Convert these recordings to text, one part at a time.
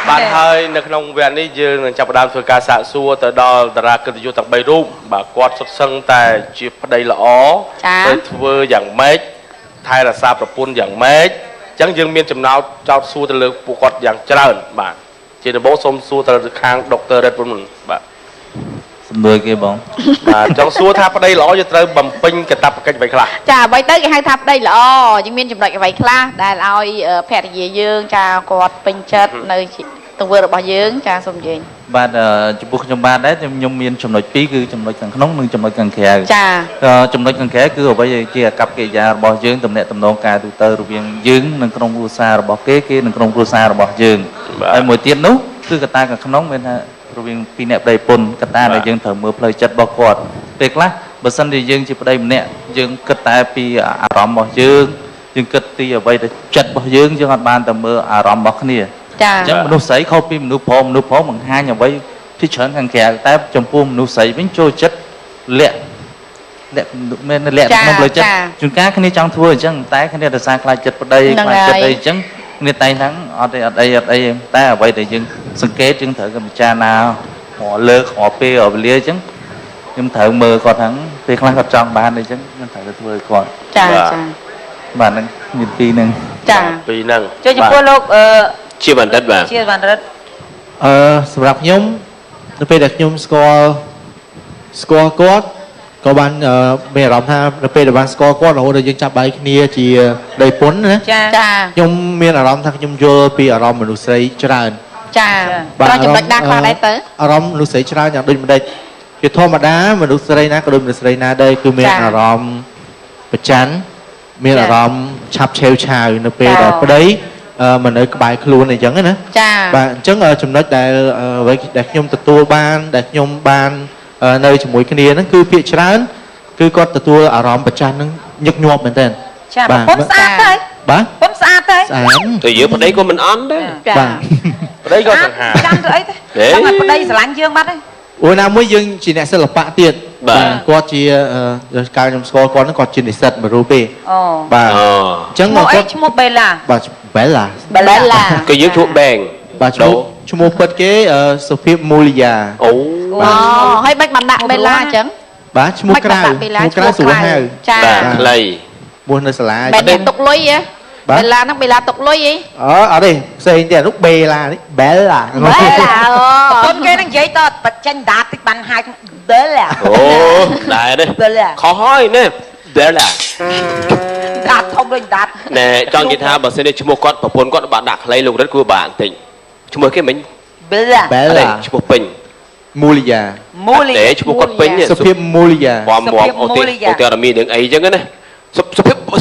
bạn hơi nước nông viện đi dương chập đàn phơi cá sạ xua tới đó ra cứ vô tầng bay rúp bà quạt xuất sân tại chụp đây là ó tới thưa dạng mét thay là sao phun dạng mét chẳng dương miên chấm nào trao xua tới lực phụ quạt dạng trơn bạn chỉ là bố xôm xua tới khang doctor Red Bull bạn đôi kia bóng trong xua tháp đây lõ cho tới bầm pin cái tập cái vậy là chà vậy tới cái hai tháp đây là nhưng miên chụp lại cái vậy là đại ơi phe gì dương chà quạt pin chết nơi từng vừa được bao dương chà xong gì bạn chụp bút trong ban đấy nhung miên trong nội phí cứ trong nội càng nóng nhưng trong nội càng khè chà trong nội càng khè cứ ở bây giờ kia cặp cái già bỏ dương tầm nẹt tầm nông cài tụ tơ rồi viên dương nâng trong cua xa rồi bỏ kế kia nâng trong cua xa rồi bỏ dương mỗi tiền nút cứ cái ta càng nóng bên rồi viên pin nẹt đầy pôn cái ta này dương thở mưa plei chất bỏ quạt tuyệt lắm bữa sân thì dương chỉ ở đây nẹt dương cất ta pi rõm bỏ dương dương cất ti ở đây để chất bỏ dương dương còn ban tầm mưa rõm bỏ kia chẳng mình sấy không pin mình phô bằng hai nhà vậy thì chọn càng kẹt tay trong phum mình sấy bánh trôi chất lẹ men lẹ không lời chất chúng cá cái này trong thua chẳng tay cái này là sang lại chất ở đây chẳng nên tay thắng ở đây tay ở vậy để dừng sân kế chứng thử cái cha nào họ lơ họ pe ở lia chẳng nhưng thử mơ còn thắng thì không có trong bàn đây chẳng thử cái thua còn bạn nhìn pi nâng pi nâng cho chúng tôi lúc chia bàn đất bà chia bàn đấtสำหรับខ្ញុំនៅពេលដែលខ្ញុំស្គាល់គាត់ក៏បានមានអារម្មណ៍ថានៅពេលដែលបានស្គាល់គាត់រហូតដល់យើងចាប់បាយគ្នាជាដីពុនណាចាខ្ញុំមានអារម្មណ៍ថាខ្ញុំយល់ពីអារម្មណ៍មនុស្សស្រីច្រើនចាបាទចំណុចណាខ្លះដែរទៅអារម្មណ៍មនុស្សស្រីច្រើនយ៉ាងដូចម្ដេចជាធម្មតាមនុស្សស្រីណាក៏ដូចមនុស្សស្រីណាដែរគឺមានអារម្មណ៍ប្រច័ណ្ឌមានអារម្មណ៍ឆាប់ឆេវឆាវនៅពេលដែលប្តីmình ở bài luôn này chẳng nữa và chẳng ở trong đất vớiខ្ញុំទទួលបានដែលខ្ញុំបាននៅជាមួយគ្នាហ្នឹងគឺពាក្យច្រើនគឺគាត់ទទួលអារម្មណ៍ប្រច័ណ្ឌហ្នឹងញឹកញាប់មែនតើចាបងពុនស្អាតទេបាទពុនស្អាតទេស្អាតតែយើងប្តីក៏មិនអន់ដែរបាទប្តីក៏សង្ហាចាំទៅអីទេចង់ឲ្យប្តីស្រឡាញ់យើងបាត់ទេអូណាមួយយើងជាអ្នកសិល្បៈទៀតបាទគាត់ជាកាលខ្ញុំស្គាល់គាត់ហ្នឹងគាត់ជានិស្សិតមួយរូបទេបាទអញ្ចឹងគាត់ឈ្មោះបេឡាបាទបេឡាគឺយើងឈ្មោះបែងបាទឈ្មោះពិតគេសុភាពមូលីយ៉ាអូហើយមិនបានដាក់បេឡាអញ្ចឹងបាទឈ្មោះក្រៅស្រួលហៅចាខ្លីមួយនៅសាលាបេឡាទុកលុយហ៎បេឡាហ្នឹងបេឡាទុកលុយហីអត់ទេផ្សេងទៀតនោះបេឡានេះបេឡាកូនគេនឹងនិយាយតបច្ចេកដាតតិចបានហាយបេឡាអូដែរទេខុសហើយណែបេឡាដាតធំដូចដាតណែចង់និយាយថាបើសិនជាឈ្មោះគាត់ប្រពន្ធគាត់បានដាក់ខ្លីលោករិទ្ធគួរបានតិចឈ្មោះគេមិញបេឡាឈ្មោះពេញមូលីយ៉ាតែឈ្មោះគាត់ពេញសុភាពមូលីយ៉ាអូទេរ៉ាមីនឹងអីចឹងណាសុ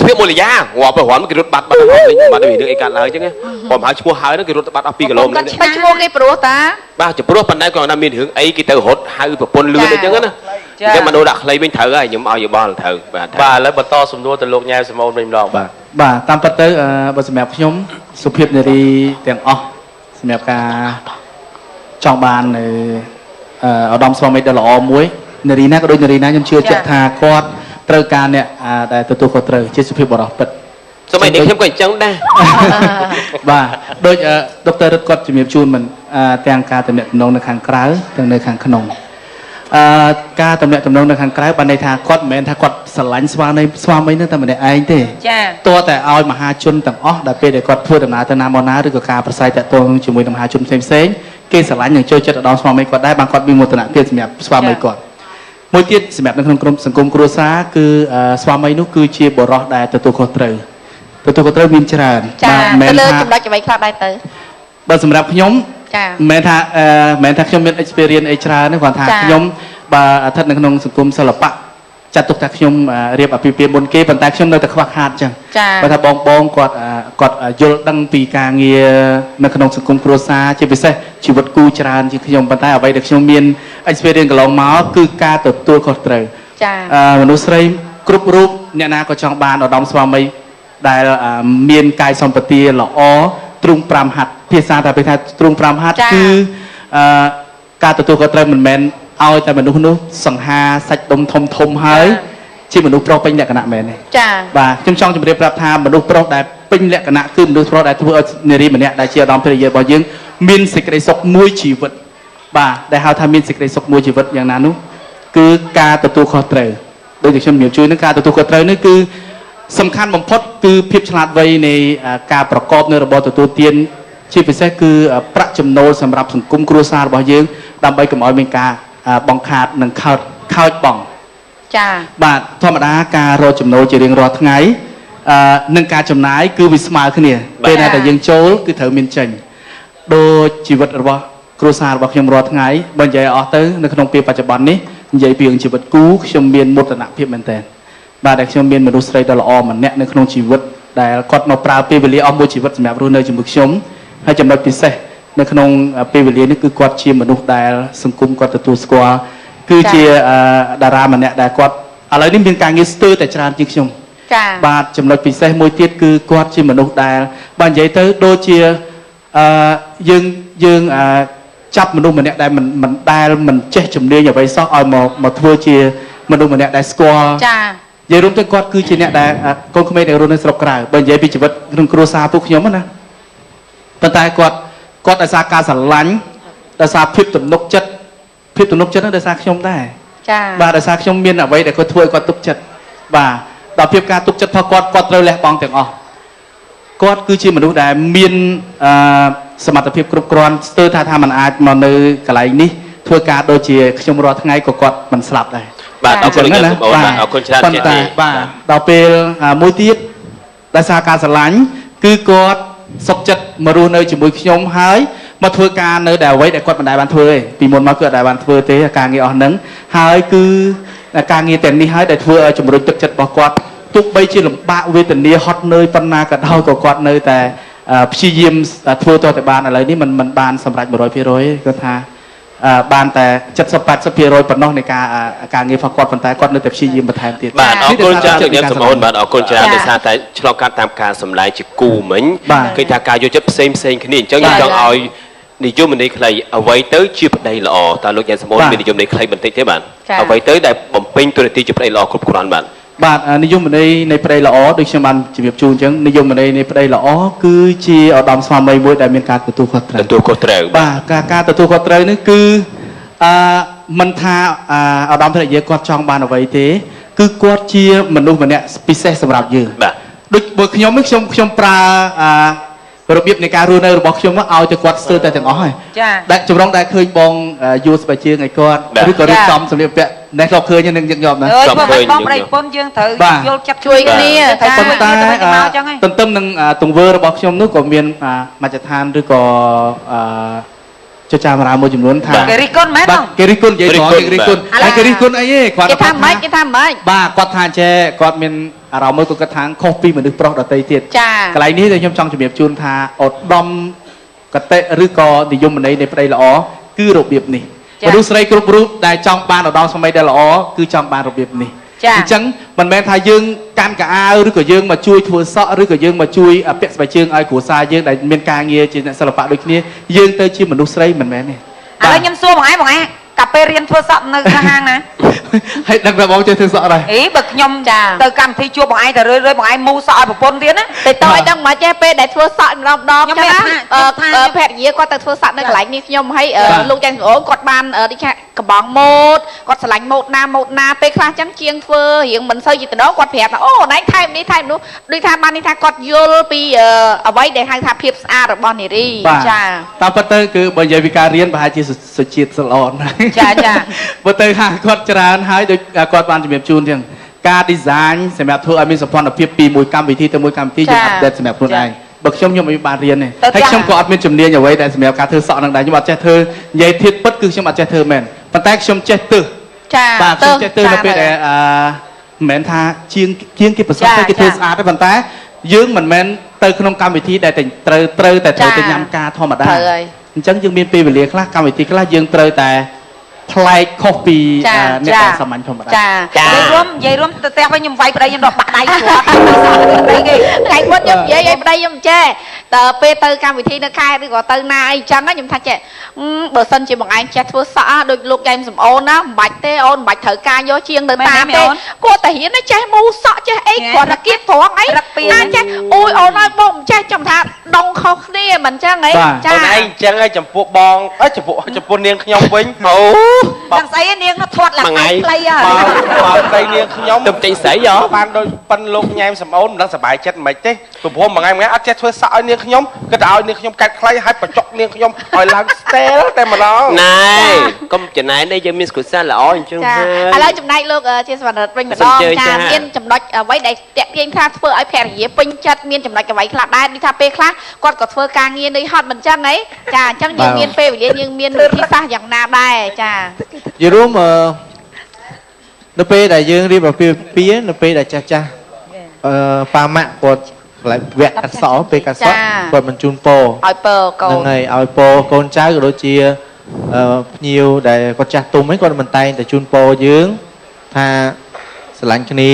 ភាពមូលីយ៉ាងាប់ទៅរំគេរត់បាត់វិញបាត់ទៅរឿងអីកាត់ឡើងចឹងខ្ញុំហៅឈ្មោះហើយហ្នឹងគេរត់បាត់អស់2គីឡូហ្នឹងឈ្មោះគេព្រោះតាបាទព្រោះប៉ុន្តែគាត់ថាមានរឿងអីគេទៅរត់ហៅប្រពន្ធលឿនអីចឹងណាចឹងមនុស្សដាក់ខ្លីវិញត្រូវហើយខ្ញុំឲ្យយោបល់ត្រូវបាទឥឡូវបន្តសំណួរទៅលោកញ៉ែសមូនវិញម្ដងបាទតាមពិតទៅបើសម្រាប់ខ្ញុំសុភាពនារីទាំងអស់សម្រាប់ការចង់បាននៅឧត្តមស្វាមីដ៏ល្អមួយនារីណាក៏ដូចនារីណាខ្ញុំជឿជាក់ថាគាត់ត្រូវការអ្នកដែលទទួលខុសត្រូវជាសុភាពបរិសុទ្ធពិតសម័យនេះខ្ញុំក៏អញ្ចឹងដែរបាទដូចដុកទ័ររិទ្ធគាត់ជំរាបជូនមិនទាំងការតំណែងតំណងនៅខាងក្រៅទាំងនៅខាងក្នុងការតំណែងតំណងនៅខាងក្រៅបានន័យថាគាត់មិនមែនថាគាត់ស្រឡាញ់ស្វាមីនឹងតែម្នាក់ឯងទេចាទោះតែឲ្យមហាជនទាំងអស់ដែលពេលដែលគាត់ធ្វើដំណើរទៅណាមកណាឬក៏ការប្រស័យតាក់ទងជាមួយនឹងមហាជនផ្សេងគេស្រឡាញ់និងចូលចិត្តដល់ស្វាមីគាត់ដែរបានគាត់មានមោទនភាពសម្រាប់ស្វាមីគាត់មួយទៀតសម្រាប់នៅក្នុងក្រុមសង្គមគ្រួសារគឺស្វាមីនោះគឺជាបុរសដែលទទួលខុសត្រូវមានច្រើនបាទលើចំណុចអ្វីខ្លះដែរទៅបើសម្រាប់ខ្ញុំចាមិនមែនថាខ្ញុំមាន experience អីច្រើនទេគាត់ថាខ្ញុំបើស្ថិតនៅក្នុងសង្គមសិល្បៈចាត់ទុកថាខ្ញុំរៀបអាពាហ៍ពិពាហ៍មុនគេប៉ុន្តែខ្ញុំនៅតែខ្វះខាតចឹងបើថាបងគាត់យល់ដឹងពីការងារនៅក្នុងសង្គមគ្រួសារជាពិសេសជីវិតគូច្រើនជាងខ្ញុំប៉ុន្តែអ្វីដែលខ្ញុំមាន experience កន្លងមកគឺការទទួលខុសត្រូវចាមនុស្សស្រីគ្រប់រូបអ្នកណាក៏ចង់បានឧត្តមស្វាមីដែលមានកាយសម្បទាល្អទ្រង់5ហັດភាសាតែពេលថាទ្រង់5ហັດគឺការទទួលខុសត្រូវមិនមែនឲ្យតែមនុស្សនោះសង្ហាសាច់ដុំធំហើយជាមនុស្សប្រុសពេញលក្ខណៈមែនទេចាបាទខ្ញុំចង់ជម្រាបប្រាប់ថាមនុស្សប្រុសដែលពេញលក្ខណៈគឺមនុស្សប្រុសដែលធ្វើឲ្យនារីម្នាក់ដែលជាឧត្តមភរិយារបស់យើង មានសេចក្តីសុខមួយជីវិតបាទដែលហៅថាមានសេចក្តីសុខមួយជីវិតយ៉ាងណានោះគឺការទទួលខុសត្រូវដូចជាខ្ញុំជំរាបជូននឹងការទទួលខុសត្រូវនេះគឺសំខាន់បំផុតគឺភាពឆ្លាតវៃនៃការប្រកបនៅរបបទទួលទានជាពិសេសគឺប្រាក់ចំណូលសម្រាប់សង្គមគ្រួសាររបស់យើងដើម្បីកុំឲ្យមានការបង្ខាតនិងខោចបង់ចាបាទធម្មតាការរកចំណូលជារៀងរាល់ថ្ងៃនឹងការចំណាយគឺវាស្មើគ្នាពេលណាតែយើងចូលគឺត្រូវមានចេញដូចជីវិតរបស់គ្រួសាររបស់ខ្ញុំរាល់ថ្ងៃបើនិយាយអស់ទៅនៅក្នុងពេលបច្ចុប្បន្ននេះនិយាយពីជីវិតគូខ្ញុំមានមោទនភាពមែនទែនបាទដែលខ្ញុំមានមនុស្សស្រីដ៏ល្អម្នាក់នៅក្នុងជីវិតដែលគាត់មកប្រើពេលវេលាអស់មួយជីវិតសម្រាប់រស់នៅជាមួយខ្ញុំហើយចំណុចពិសេសនៅក្នុងពេលវេលានេះគឺគាត់ជាមនុស្សដែលសង្គមគាត់ទទួលស្គាល់គឺជាតារាម្នាក់ដែលគាត់ឥឡូវនេះមានការងារស្ទើរតែច្រើនជាងខ្ញុំចាបាទចំណុចពិសេសមួយទៀតគឺគាត់ជាមនុស្សដែលបើនិយាយទៅដូចជាយើងចាប់មនុស្សម្នាក់ដែលមិនចេះជំនាញអ្វីសោះឲ្យមកធ្វើជាមនុស្សម្នាក់ដែលស្គាល់ចានិយាយរួមទៅគាត់គឺជាអ្នកដែលកូនក្មេងដែលរស់នៅស្រុកក្រៅបើនិយាយពីជីវិតក្នុងគ្រួសារពួកខ្ញុំណាប៉ុន្តែគាត់ដោយសារការស្រឡាញ់ដោយសារភាពទំនុកចិត្តហ្នឹងដោយសារខ្ញុំដែរចាបាទដោយសារខ្ញុំមានអ្វីដែលគាត់ធ្វើឲ្យគាត់ទុកចិត្តបាទដល់ភាពការទុកចិត្តផងគាត់ត្រូវលះបង់ទាំងអស់គាត់គឺជាមនុស្សដែលមានសមត្ថភាពគ្រប់គ្រាន់ស្ទើរថាมันអាចមកនៅកន្លែងនេះធ្វើការដូចជាខ្ញុំរាល់ថ្ងៃក៏គាត់មិនស្លាប់ដែរបាទអរគុណលោកសម្បូរបាទអរគុណច្រើនជាទីបាទដល់ពេលមួយទៀតដោយសារការស្រឡាញ់គឺគាត់សុខចិត្តមករស់នៅជាមួយខ្ញុំហើយមកធ្វើការនៅដែលអ្វីដែលគាត់មិនដែលបានធ្វើទេពីមុនមកគឺអត់ដែលបានធ្វើទេការងារអស់ហ្នឹងហើយគឺការងារទាំងនេះហើយដែលធ្វើឲ្យជំរុញទឹកចិត្តរបស់គាត់ទោះបីជាលំបាកវេទនាហត់នឿយប៉ុណ្ណាក៏ដោយក៏គាត់នៅតែព្យាយាមធ្វើតទៅបានឥឡូវនេះមិនបានសម្រេច 100% គាត់ថាបានតែ 70-80% ប៉ុណ្ណោះនៃការងាររបស់គាត់ប៉ុន្តែគាត់នៅតែព្យាយាមបន្ថែមទៀតបាទអរគុណច្រើនលោកញ៉ាំសម្បូរបាទអរគុណច្រើនដោយសារតែឆ្លងកាត់តាមការសម្ដែងជាគូមិញគឺថាការយកចិត្តផ្សេងគ្នាអញ្ចឹងខ្ញុំចង់ឲ្យនិយមន័យខ្លីអ្វីទៅជាប្តីល្អតើលោកញ៉ាំសម្បូរមាននិយមន័យខ្លីបន្តិចទេបាទអ្វីទៅដែលបំពេញតួនាទីជាប្តីល្អគ្រប់គ្រាន់បាទនិយមន័យនៃប្តីល្អដូចខ្ញុំបានជម្រាបជូនអញ្ចឹងនិយមន័យនៃប្តីល្អគឺជាឧត្តមស្វាមីមួយដែលមានការទទួលខុសត្រូវបាទការទទួលខុសត្រូវនេះគឺមិនថាឧត្តមភរិយាគាត់ចង់បានអ្វីទេគឺគាត់ជាមនុស្សម្នាក់ពិសេសសម្រាប់យើងបាទដូចបើខ្ញុំប្រើរបៀបនៃការរស់នៅរបស់ខ្ញុំឲ្យទៅគាត់ស្ទើរតែទាំងអស់ហើយចាដែលចម្រងដែលឃើញបងយួរស្បែកជើងឲ្យគាត់ឬក៏រៀបចំសម្លៀកបំពាក់នេះក៏ឃើញនឹងញឹកញាប់ណាស់បើមិនបងប្តីប្រពន្ធយើងត្រូវយល់ចិត្តជួយគ្នាតែប៉ុន្តែទន្ទឹមនឹងទង្វើរបស់ខ្ញុំនោះក៏មានមជ្ឈដ្ឋានឬក៏ចចាមរាមួយចំនួនថាគេរិះគន់មែនទេគេរិះគន់និយាយត្រង់គេរិះគន់ហើយគេរិះគន់អីទេគាត់ថាម៉េចបាទគាត់ថាចេះគាត់មានអារម្មណ៍មួយគាត់ថាខុសពីមនុស្សប្រុសដទៃទៀតកន្លែងនេះខ្ញុំចង់ជម្រាបជូនថាឧត្តមកតេឬក៏និយមន័យនៃប្តីល្អគឺរបៀបនេះមនុស្សស្រីគ្រប់រូបដែលចង់បានឧត្តមស្មារតីដែលល្អគឺចង់បានរបៀបនេះអញ្ចឹងមិនមែនថាយើងកាន់កៅអៅឬក៏យើងមកជួយធ្វើសក់ឬក៏យើងមកជួយពាក់ស្បែកជើងឲ្យគ្រួសារយើងដែលមានការងារជាអ្នកសិល្បៈដូចគ្នាយើងទៅជាមនុស្សស្រីមិនមែនទេឥឡូវខ្ញុំសួរបងឯងកាពេលរៀនធ្វើសក់នៅហាងណាហើយដឹងថាបងចេះធ្វើសក់ដែរអីបើខ្ញុំទៅកម្មវិធីជួបបងឯងទៅរឿយបងឯងមូសក់ឲ្យប្រពន្ធទៀតណាតែតើឲ្យដឹងមិនចេះពេលដែលធ្វើសក់ម្ដងចឹងណាភរិយាគាត់ទៅធ្វើសក់នៅកន្លែងនេះខ្ញុំហើយលោកច័ន្ទអូនគាត់បានដូចថាកំបងម៉ូតគាត់ឆ្លាញ់ម៉ូតណាពេលខ្លះចឹងជាងធ្វើរៀងមិនសូវជាដងគាត់ប្រាប់ថាអូណៃថែមនេះថែមនោះដូចថាបាននេះថាគាត់យល់ពីអ្វីដែលហៅថាភាពស្អាតរបស់នារីចាតាមពិតទៅគឺបើនិយាយពីការរៀនប្រហែលជាសុជាតិសិលអនចាបើទៅហាគាត់ច្រើនហើយដូចគាត់បានជំរាបជូនចឹងការ design សម្រាប់ធ្វើឲ្យមានសម្ព័ន្ធភាពពីមួយកម្មវិធីទៅមួយកម្មវិធីយើង update សម្រាប់ខ្លួនឯងបើខ្ញុំមិនបានរៀនទេហើយខ្ញុំក៏អត់មានជំនាញអ្វីដែលសម្រាប់ការធ្វើសក់នឹងដែរខ្ញុំអត់ចេះធ្វើនិយាយធៀបពិតគឺខ្ញុំអត់ចេះធ្វើមែនប៉ុន្តែខ្ញុំចេះទើសបាទខ្ញុំចេះទើសនៅពេលដែលមិនមែនថាជាងគេប្រសពទៅគេធ្វើស្អាតទេប៉ុន្តែយើងមិនមែនទៅក្នុងកម្មវិធីដែលត្រូវតែញ៉ាំការធម្មតាអញ្ចឹងយើងមានពេលវេលាខ្លះកម្មវិធីខ្លះយើងត្រូវតែ ប្លែកខុសពី ចា អ្នកដែលសាមញ្ញធម្មតា ចា ចា និយាយរួមទៅផ្ទះវិញខ្ញុំវាយប្តីខ្ញុំដកបាក់ដៃស្គាល់ប្តីគេថ្ងៃមុនខ្ញុំនិយាយឲ្យប្តីខ្ញុំចេះតើពេលទៅកម្មវិធីនៅខែឬក៏ទៅណាអីចឹងខ្ញុំថាចេះបើសិនជាបងឯងចេះធ្វើសក់ដូចលោកយ៉ែមសំអូនណាមិនបាច់ទេអូនមិនបាច់ត្រូវការយកជាងទៅតាមទេគាត់តែហ៊ានចេះមូសក់ចេះអីគាត់តែគៀបត្រង់អីណាចេះអូយអូនឲ្យបងមិនចេះចាំថាដងខុសគ្នាមិនចឹងអី អូនឯងអញ្ចឹងហើយចំពោះបងចំពោះនាងខ្ញុំវិញអូ ទាំងស្អីនាងnóធាត់ឡើងផ្លៃហើយ បើប្តីនាងខ្ញុំ ទៅទិញស្រីហ៎ បានដូចប៉ិនលោកញ៉ែមសំអូនមិនដឹងសប្បាយចិត្តមិនទេព្រោះមួយថ្ងៃអត់ចេះធ្វើសក់ឲ្យនាងខ្ញុំគិតតែឲ្យនាងខ្ញុំកាត់ខ្លីហើយបញ្ចុកនាងខ្ញុំឲ្យឡើង style តែម្ដង ណែកុំចំណាយនេះយើងមានស្គូសាល្អអញ្ចឹង ចា ហើ ឥឡូវចំណែកលោកជាសវណ្ណរដ្ឋវិញម្ដងចាមានចំណុចអ្វីដែលតាក់ទាញខ្លះធ្វើឲ្យភរិយាពេញចិត្តមានចំណុចអ្វីខ្លះដែរដូចថាពេលខ្លះគាត់ក៏ធ្វើការងារនឿយហត់មិនចឹងហីចាអញ្ចឹងយើងមានពេលវេលាយើងមានវិធីសាស្ត្រយ៉ាងណាដែរចា និយាយរួមនៅពេលដែលយើងរៀបអាពាហ៍ពិពាហ៍នៅពេលដែលចាស់ប៉ាម៉ាក់គាត់កន្លែងវគ្គកាត់សក់ពេលកាត់សក់គាត់បញ្ជូនពរ ឲ្យពើកូន ហ្នឹងហើយឲ្យពរកូនចៅក៏ដូចជាភ្ញៀវដែលគាត់ចាស់ទុំហ្នឹងគាត់មិនតែងតែជូនពរយើងថាស្រឡាញ់គ្នា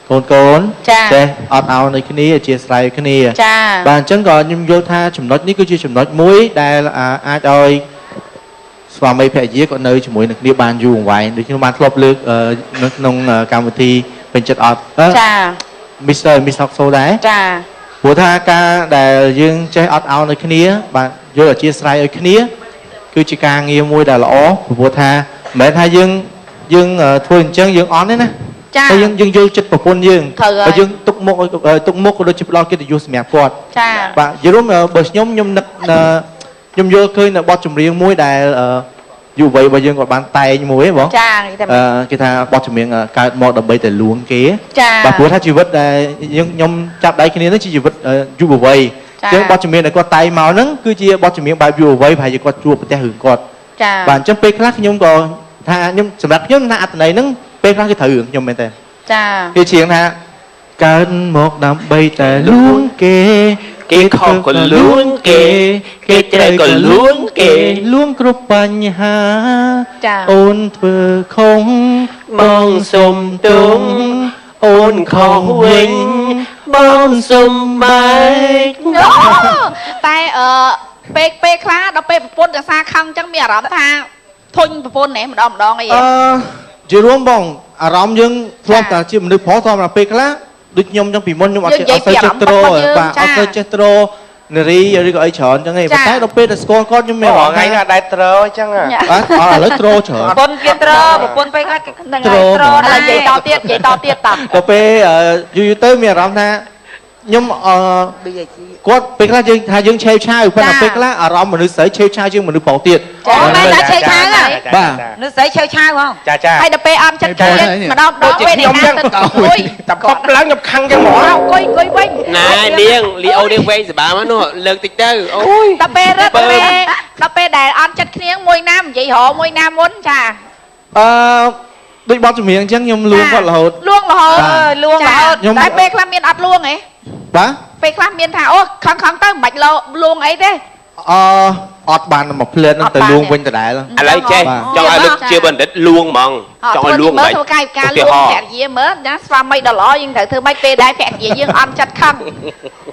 កូនចេះអត់ឲ្យនៅគ្នាអធិស្ឋានគ្នា ចា បាទអញ្ចឹងក៏ខ្ញុំយល់ថាចំណុចនេះគឺជាចំណុចមួយដែលអាចឲ្យស្វាមីភរិយាគាត់នៅជាមួយនឹងគ្នាបានយូរអង្វែងដូចខ្ញុំបានធ្លាប់លើកនៅក្នុងកម្មវិធីពេញចិត្តអត់ ចា Mr. Miss Hawk Show ដែរ ចា ព្រោះថាការដែលយើងចេះអត់ឲ្យនៅគ្នាបាទយល់អធិស្ឋានឲ្យគ្នាគឺជាការងារមួយដែលល្អព្រោះថាមិនមែនថាយើងធ្វើអញ្ចឹងយើងអន់ទេណា ចា តែយើងយល់ចិត្តប្រពន្ធយើង ត្រូវហើយ ហើយយើងទុកមុខក៏ដូចជាផ្ដល់កិត្តិយសសម្រាប់គាត់ ចា បាទនិយាយរួមបើខ្ញុំនឹកខ្ញុំយល់ឃើញនៅបទចម្រៀងមួយដែលយុវវ័យរបស់យើងគាត់បានតែងមួយហ៎បង ចាគេថា គេថាបទចម្រៀងកើតមកដើម្បីតែលួងគេ ចា បាទព្រោះថាជីវិតដែលខ្ញុំចាប់ដៃគ្នានេះជាជីវិតយុវវ័យអញ្ចឹងបទចម្រៀងដែលគាត់តែងមកហ្នឹងគឺជាបទចម្រៀងបែបយុវវ័យប្រហែលជាគាត់ជួបប្រទេសរឿងគាត់ ចា បាទអញ្ចឹងពេលខ្លះខ្ញុំក៏ថាខ្ញុំសម្រាប់ខ្ញុំថាអត្ថន័យហ្នឹងពេលខ្លះគឺត្រូវរឿងខ្ញុំមែនទេ ចា គេច្រៀងថាកើតមកដើម្បីតែលួងគេ គេខំក៏លួងគេគេត្រូវក៏លួងគេ លួងគ្រប់បញ្ហា ចា អូនធ្វើខុស បងសុំទុំអូនខុសវិញបងសុំបែក តែពេលខ្លះដល់ពេលប្រពន្ធរសាខឹងអញ្ចឹងមានអារម្មណ៍ថាធុញប្រពន្ធណែម្ដងអី ជារួមបងអារម្មណ៍យើងធ្លាប់តែជាមនុស្សប្រុសធម្មតាពេលខ្លះដូចខ្ញុំអញ្ចឹងពីមុនខ្ញុំអត់សូវចេះត្រូបាទអត់សូវចេះត្រូនារីឬក៏អីច្រើនអញ្ចឹងឯងប៉ុន្តែដល់ពេលដែលស្គាល់គាត់ខ្ញុំមានអារម្មណ៍ ថ្ងៃ ថា នេះអត់ដែរត្រូអញ្ចឹង បាទឥឡូវត្រូច្រើន ប្រពន្ធគេត្រប្រពន្ធពេលខ្លះហ្នឹងហើយត្រហើយនិយាយតទៀតតា ដល់ពេលយូរទៅមានអារម្មណ៍ថាខ្ញុំគាត់ពេលខ្លះយើងថាយើងឆេវឆាវប៉ុន្តែពេលខ្លះអារម្មណ៍មនុស្សស្រីឆេវឆាវជាងមនុស្សប្រុសទៀត អូមែនតែឆេវឆាវហ៎ បាទ នៅស្រីឆេវឆាវហ៎ ចាចា ហើយដល់ពេលអត់ចិត្តគ្នាម្ដងពេលនេះណាទៅអុយ តែបបឡើងខ្ញុំខឹងចឹងហ្មង អង្គុយវិញ ណែនាងលីអូនាងវែងសបាមកនោះលើកតិចទៅអូយ ដល់ពេលរត់ដល់ពេលដែលអត់ចិត្តគ្នាមួយណានិយាយរមួយណាមុនចា ដូចបទចម្រៀងអញ្ចឹងខ្ញុំលួងគាត់រហូត លួងរហូតតែពេលខ្លះមានអត់លួងហ៎ បាទ ពេលខ្លះមានថាអូខំទៅមិនបាច់លួងអីទេ អត់បានមកភ្លាតនឹងទៅលួងវិញដដែល ឥឡូវចេះចង់ឲ្យលោកជាបណ្ឌិតលួងហ្មងចង់ឲ្យលួង មើ មិន លធ្វើកាយវិការលួងភរិយាមើលណាស្វាមីដល់ល្អយើងត្រូវធ្វើម៉េចពេលដែលភរិយាយើងអន់ចិត្តខឹង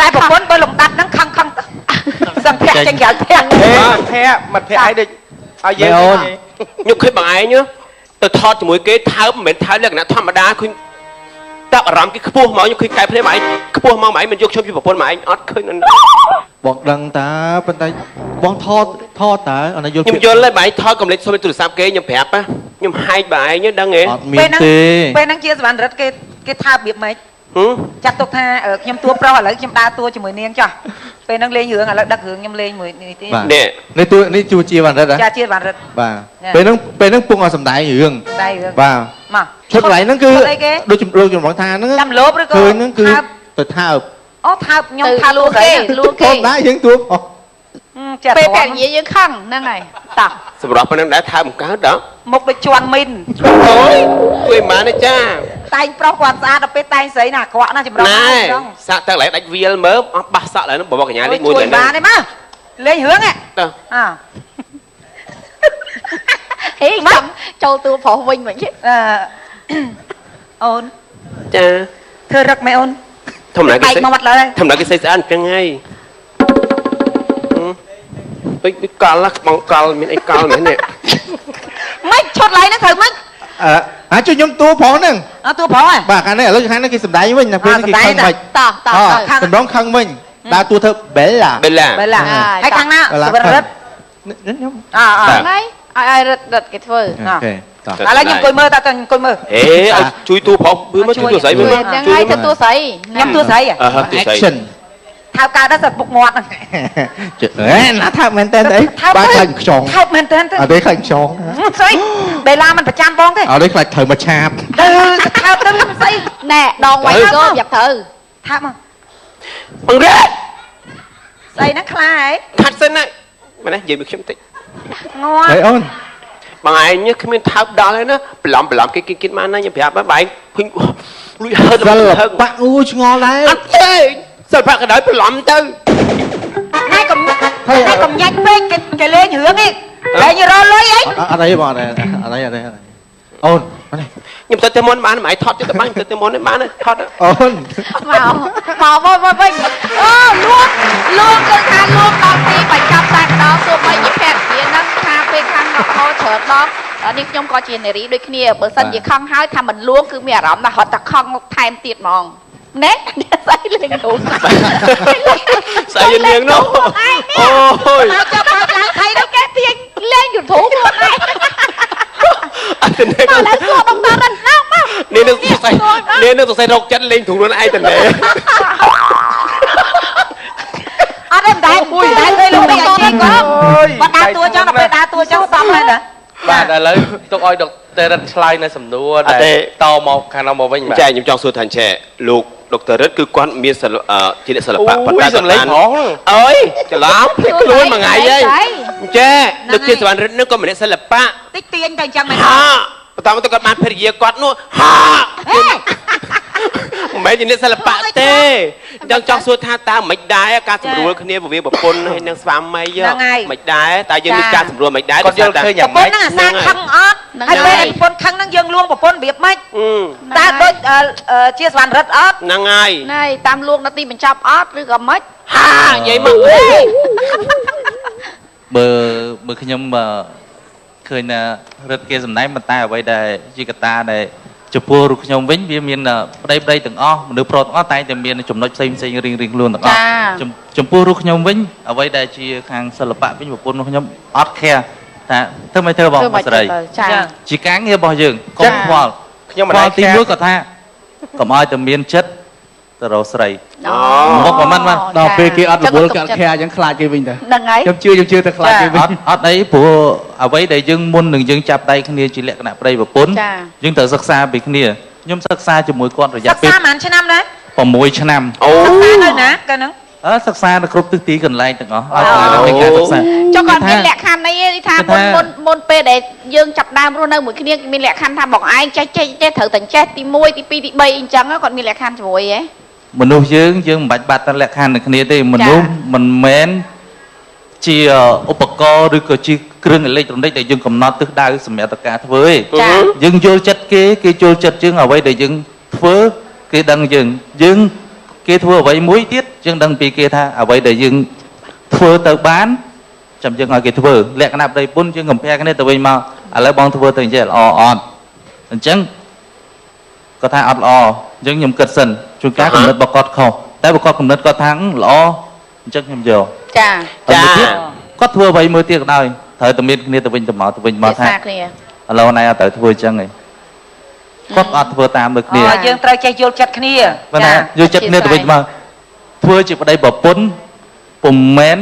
តែប្រពន្ធបើលំដាប់ហ្នឹងខឹងសឹងភ័ក្រចេញក្រៅភ័ក្រ មិត្តភ័ក្ដិអីដូចឲ្យយើង ខ្ញុំឃើញបងឯងទៅថតជាមួយគេថើបមិនមែនថើបលក្ខណៈធម្មតាឃើញតាប់អារម្មណ៍គេខ្ពស់មកខ្ញុំឃើញកែភ្នែកបងឯងខ្ពស់មកបងឯងមិនយកខ្ញុំជាប្រពន្ធបងឯងអត់ឃើញ បងដឹងតាប៉ុន្តែបងថតតើអត់យល់ ខ្ញុំយល់ហើយបងឯងថតកំលេចសុំទូរស័ព្ទគេខ្ញុំប្រាប់ណាខ្ញុំហែកបងឯងដឹងទេ អត់មានទេ ពេលហ្នឹងជាសវណ្ណរិទ្ធគេថារបៀបម៉េចចាត់ទុកថាខ្ញុំតួប្រុសឥឡូវខ្ញុំដើរតួជាមួយនាងចុះពេលហ្នឹងលេងរឿងឥឡូវដឹករឿងខ្ញុំលេងមួយនេះទៀត នេះជួជាវណ្ណរិទ្ធ ចាជាវណ្ណរិទ្ធ បាទពេលហ្នឹងពុកឲ្យសម្ដែងរឿង ដែររឿង បាទ មក ឈុតកន្លែងហ្នឹងគឺដូចលោកចំបងថាហ្នឹង ចាំលោបឬក៏ ឃើញហ្នឹងគឺទៅថើប អូថើបខ្ញុំថើបលួងគេ ធម្មតាយើងទួផង ពេលភរិយាយើងខឹងហ្នឹងហើយតោះ សម្រាប់ប៉ុណ្្នឹងដែរថើបបង្កើតដល់ មុខដូចជន់មីន អូយជួយមិនបានទេចា តែងប្រុសគាត់ស្អាតដល់ពេលតែងស្រីណាអាក្រក់ណាចម្រោះ ណែសាក់ទឹកឡើងដាច់វាលមើលអស់បាសសក់ឡើងហ្នឹងបងកញ្ញាលេខ1 ជួយបានទេមកលេងរឿងហ៎ ទៅ អើ ហេចាំចូលតួប្រុសវិញមិនទេ អូន ចា ធ្វើរឹកមែនអូន ធម្មតាគេ បែកមកបាត់ឡើយ ធម្មតាគេស្អាតអញ្ចឹងហើយដូចកលបងកលមានអីកលមែននេះ មិនឈុតឡើយហ្នឹងត្រូវមិន ជួយខ្ញុំតួប្រុសហ្នឹង អត់តួប្រុសហ៎ បាទខាងនេះឥឡូវខាងនេះគេសម្ដែងវិញណាពេលនេះគេខឹងមិន តោះតោះ តម្រងខឹងវិញដើរតួធ្វើបែឡា បេឡា បែឡាហើយខាងណាសុវរិទ្ធ ខ្ញុំ ហ្នឹងហើយឲ្យរត់គេធ្វើ អូខេតោះ ឥឡូវខ្ញុំអង្គុយមើលតើអង្គុយមើល ហេឲ្យជួយតួប្រុសមើលមកជួយតួស្រីមើល ហ្នឹងហើយទៅតួស្រី ខ្ញុំតួស្រី អឺតួស្រី action ថើបកើតដល់សពុកមាត់ហ្នឹង ណាថាមែនតើអីបាទខ្លាញ់ខ្យង ថើបមែនតើ អត់ទេខ្លាញ់ខ្យង ស្អីបែឡាមិនប្រចាំបងទេ អត់ទេខ្លាចត្រូវមកឆាប ទៅថើបទៅស្អី ណែដងវាយក៏យ៉ាប់ត្រូវ ថើបមក បងរ៉េ ស្អីណាខ្លាហ៎ ខាត់សិនណាមែនទេនិយាយមួយខ្ញុំតិច ងាប់ ហេអូន បងឯងនេះគ្មានថើបដល់ហើយណាបន្លំគេគិតមកណាខ្ញុំប្រាប់ហើយបងឯងភឹងលួចហឺត សិល ហឹក បាក់អូឆ្ងល់ដែរ អត់ទេសិល្បៈក៏ដោយបន្លំទៅ ណែកុំញាច់ពេកគេលេងរឿងនេះលេងរលុយអី អត់អីបងអត់អីអូនមកនេះ ខ្ញុំទៅមុនបានមិនឯងថតទៅបាញ់ទៅមុនបានថត អូន មកវិញអូលោកគឺថាលោកដល់ទីបញ្ចប់តែម្ដងទោះបីជាភក្តិហ្នឹងថាពេលខាងមកហោច្រើនដល់នេះខ្ញុំក៏ជានារីដូចគ្នាបើសិនជាខឹងហើយថាមិនលួងគឺមានអារម្មណ៍ថារត់តែខឹងថែមទៀតហ្មងណែស្អីលេងនោះ ស្អីនាងនោះអូយ មកចាប់ឡើងថៃដល់គេទាញលេងយូធូបខ្លួនឯង អត់ទេ មកឡើងសួរដុកទ័រហ្នឹងមក នេះនឹងសរសៃនេះនឹងសរសៃរកចិត្តលេងខ្លួនឯងទៅណែ អត់ទេតែពេលលោកនេះឲ្យជីកគាត់ដើរតួចឹងដល់ពេលដើរតួចឹងសំហើយណា បាទឥឡូវទុកឲ្យដុកទ័ររិទ្ធឆ្លើយនៅសំណួរដែលតមកខាងនោះមកវិញបាទ ចាខ្ញុំចង់សួរថាឆែលោកដុកទ័ររិទ្ធគឺគាត់មានជាអ្នកសិល្បៈប៉ុន្តែ សំឡេងផង អើយច្រឡំភ្លេចខ្លួនមួយថ្ងៃហើយចាលោកជាសវណ្ណរិទ្ធនឹងក៏មានអ្នកសិល្បៈ តិចទៀងតែអញ្ចឹងមែន ហាបន្តមកទៅគាត់បានភរិយាគាត់នោះហាមិនមែនជាអ្នកសិល្បៈទេអញ្ចឹងចង់សួរថាតើមិនដែរការសម្រួលគ្នារវាងប្រពន្ធហើយនិងស្វាមីមិនដែរតើយើងមានការសម្រួលមិនដែរ គាត់យល់ឃើញយ៉ាង ប្រព ម៉េ ន្ធ ច ហ្នឹងអាសាខឹងអត់ហើយពេលប្រពន្ធខឹងហ្នឹងយើងលួងប្រពន្ធរបៀបម៉េចតើដូចជាសវណ្ណរិទ្ធអត់ ហ្នឹងហើយ ណែតាមលោកនៅទីបញ្ចប់អត់ឬក៏មិន ហានិយាយមក បើខ្ញុំឃើញថារឹតគេសម្ដែងប៉ុន្តែអ្វីដែលជាកត្តាដែលចំពោះរូបខ្ញុំវិញវាមានប្តីទាំងអស់មនុស្សប្រុសទាំងអស់តែតែមានចំណុចផ្សេងរៀងខ្លួនទាំងអស់ចំពោះរូបខ្ញុំវិញអ្វីដែលជាខាងសិល្បៈវិញប្រពន្ធរបស់ខ្ញុំអត់ខែថាធ្វើមិនធ្វើបងស្រី ចា ជាការងាររបស់យើងកុំខ្វល់ ខ្ញុំមិន ខ្វ ដែរ ល់ទីមួយគាត់ថាកុំឲ្យតែមានចិត្តទៅរកស្រី មកប្រហែលមក ដល់ពេលគេអត់រវល់គេអត់ខែអញ្ចឹងខ្លាចគេវិញតា ហ្នឹងហើយ ខ្ញុំជឿតែខ្លាចគេវិញ អត់អីព្រោះអ្វីដែលយើងមុននឹងយើងចាប់ដៃគ្នាជាលក្ខណៈប្តីប្រពន្ធយើងត្រូវសិក្សាពីគ្នាខ្ញុំសិក្សាជាមួយគាត់រយៈ សិ ពេល ក្សាប៉ុន្មានឆ្នាំដែរ 6ឆ្នាំ អូ សិក្សានៅណាកាលហ្នឹង សិក្សានៅគ្រប់ទិសទីកន្លែងទាំងអស់ឲ្យតែមានការសិក្សា ចុះគាត់មានលក្ខខណ្ឌអីថាមុនពេលដែលយើងចាប់ដើមរស់នៅមួយគ្នាមានលក្ខខណ្ឌថាបងឯងចេះត្រូវតែចេះទី1ទី2ទី3អញ្ចឹងគាត់មានលក្ខខណ្ឌជាមួយហ៎ មនុស្សយើងមិនបាច់បាត់តែលក្ខខណ្ឌនឹងគ្នាទេមនុស្សមិនមែនជាឧបករណ៍ឬក៏ជាគ្រឿងអេឡិចត្រូនិកដែលយើងកំណត់ទិសដៅសម្រាប់តការធ្វើទេយើងយល់ចិត្តគេយល់ចិត្តយើងអ្វីដែលយើងធ្វើគេដឹងយើងគេធ្វើអ្វីមួយទៀតយើងដឹងពីគេថាអ្វីដែលយើងធ្វើទៅបានចាំយើងឲ្យគេធ្វើលក្ខណៈប្តីប្រពន្ធយើងកំភែគ្នាទៅវិញមកឥឡូវបងធ្វើទៅអញ្ចឹងល្អអត់អញ្ចឹងគាត់ថាអត់ល្អអញ្ចឹងខ្ញុំគិតសិនជួនកាលកំណត់របស់គាត់ខុសតែបើគាត់កំណត់គាត់ថាល្អអញ្ចឹងខ្ញុំយក ចា គាត់ធ្វើអ្វីមួយទៀតក៏ដោយត្រូវតែមានគ្នាទៅវិញទៅមកថាឥឡូវណៃអត់ត្រូវធ្វើអញ្ចឹងឯងគាត់អត់ធ្វើតាមដូចគ្នា យើងត្រូវចេះយល់ចិត្តគ្នា បើថាយល់ចិត្តគ្នាទៅវិញមកធ្វើជាប្តីប្រពន្ធពុំមែន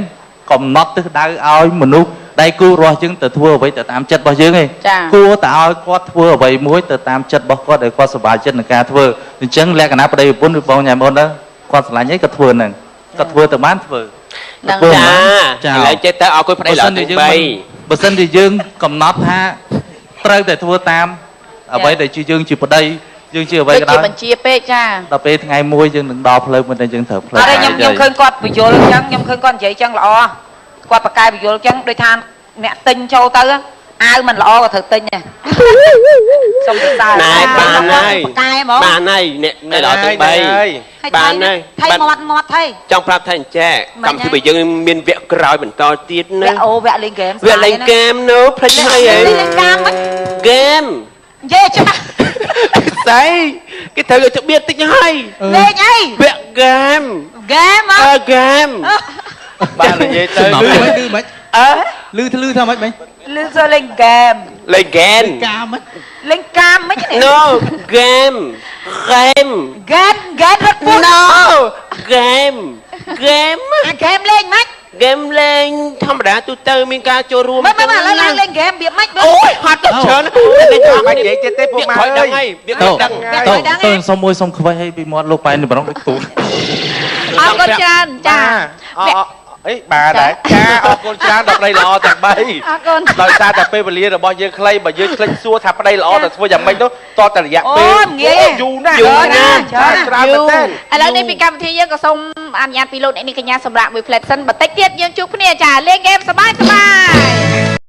កំណត់ទិសដៅឲ្យមនុស្សដៃគូរបស់យើងទៅធ្វើអ្វីទៅតាមចិត្តរបស់យើងឯងគួរតែឲ្យគាត់ធ្វើអ្វីមួយទៅតាមចិត្តរបស់គាត់ឲ្យគាត់សប្បាយចិត្តនឹងការធ្វើអញ្ចឹងលក្ខណៈប្តីប្រពន្ធឬបងញ៉ាំអូនទៅគាត់ឆ្លាញ់អីគាត់ធ្វើហ្នឹងគាត់ធ្វើទៅបានធ្វើ ចាឥឡូវចេះទៅអរគុណប្តីល្អទី3 បើសិនជាយើងកំណត់ថាត្រូវតែធ្វើតាមអ្វីដែលជាយើងជាប្តីយើងជាអ្វីក៏ដោយ ជាបញ្ជាពេកចា ដល់ពេលថ្ងៃមួយយើងនឹងដល់ផ្លូវមិនតែយើងត្រូវផ្លូវ អត់ទេខ្ញុំឃើញគាត់បញ្យល់អញ្ចឹងខ្ញុំឃើញគាត់និយាយអញ្ចឹងល្អគាត់ប្រកែបញ្យល់អញ្ចឹងដូចថាអ្នកទិញចូលទៅ អាវមិនល្អក៏ត្រូវទិញដែរសុំទៅសារ ណែបានហើយក ែហ្មង បានហើយអ្នកល្អទាំង3បានហើយ ថៃមាត់ថៃ ចង់ប្រាប់ថាអញ្ចេះកម្មវិធីរបស់យើងមានវគ្គក្រោយបន្តទៀតណា វគ្គលេងហ្គេម វគ្គលេងហ្គេមនោះផ្លេចហើយហី លេងហ្គេមហ្មង ហ្គេម និយាយច្បាស់ ស្អីគេត្រូវឲ្យទៅបៀតតិចហើយ លេងអី វគ្គហ្គេម ហ្គេមហ៎ ហ្គេម បាននិយាយទៅ លឺមិន អើ លឺធ្វើម៉េចមិញ លឺចូលលេងហ្គេម លេងហ្គេម កាមិន លេងកាមមិនទេ No game game ហ្គេមរត់ពួន No game game អាហ្គេមលេងមិន game លេងធម្មតាទូទៅមានការចូលរួម មិនឥឡូវឡើងលេងហ្គេមវាមិន អូយហត់ទៅច្រើនលេងធម្មតានិយាយទៀតទេពួកម៉ែអើយដឹងហើយវា ទៅ ដឹង ទៅសុំមួយសុំខ្វេះឲ្យពីមាត់លោកប៉ែននេះម្ដងដូចទូ អរគុណច្រើនចា អីបាទដែរចាអរគុណច្រើនដល់ប្តីល្អទាំង3 អរគុណ ដោយសារតែពេលវេលារបស់យើងខ្លីបើយើងខ្លេចសួរថាប្តីល្អទៅធ្វើយ៉ាងម៉េចនោះតតែរយៈពេលយូរណាស់ច្រើនមែនទេ ឥឡូវនេះពីកម្មវិធីយើងក៏សូមអនុញ្ញាតពីលោកអ្នកនាងកញ្ញាសម្រាប់មួយផ្លែតសិនបន្តិចទៀតយើងជួបគ្នាចាលេងហ្គេមសប្បាយ